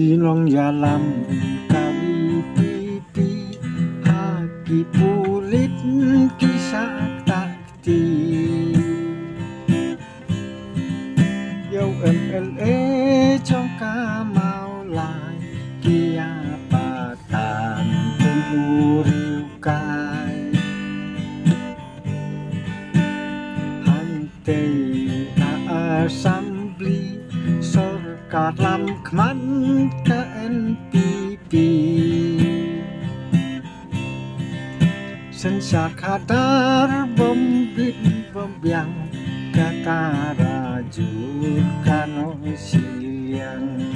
Silong jalam kawi pipi haki pulit kisah takti Yo MLA congka mau lai kiapatan pemuriukai Hantai asambli Sorkat lam kman KNPP Sensak hadar bombit bombyang Kata rajur kano siliang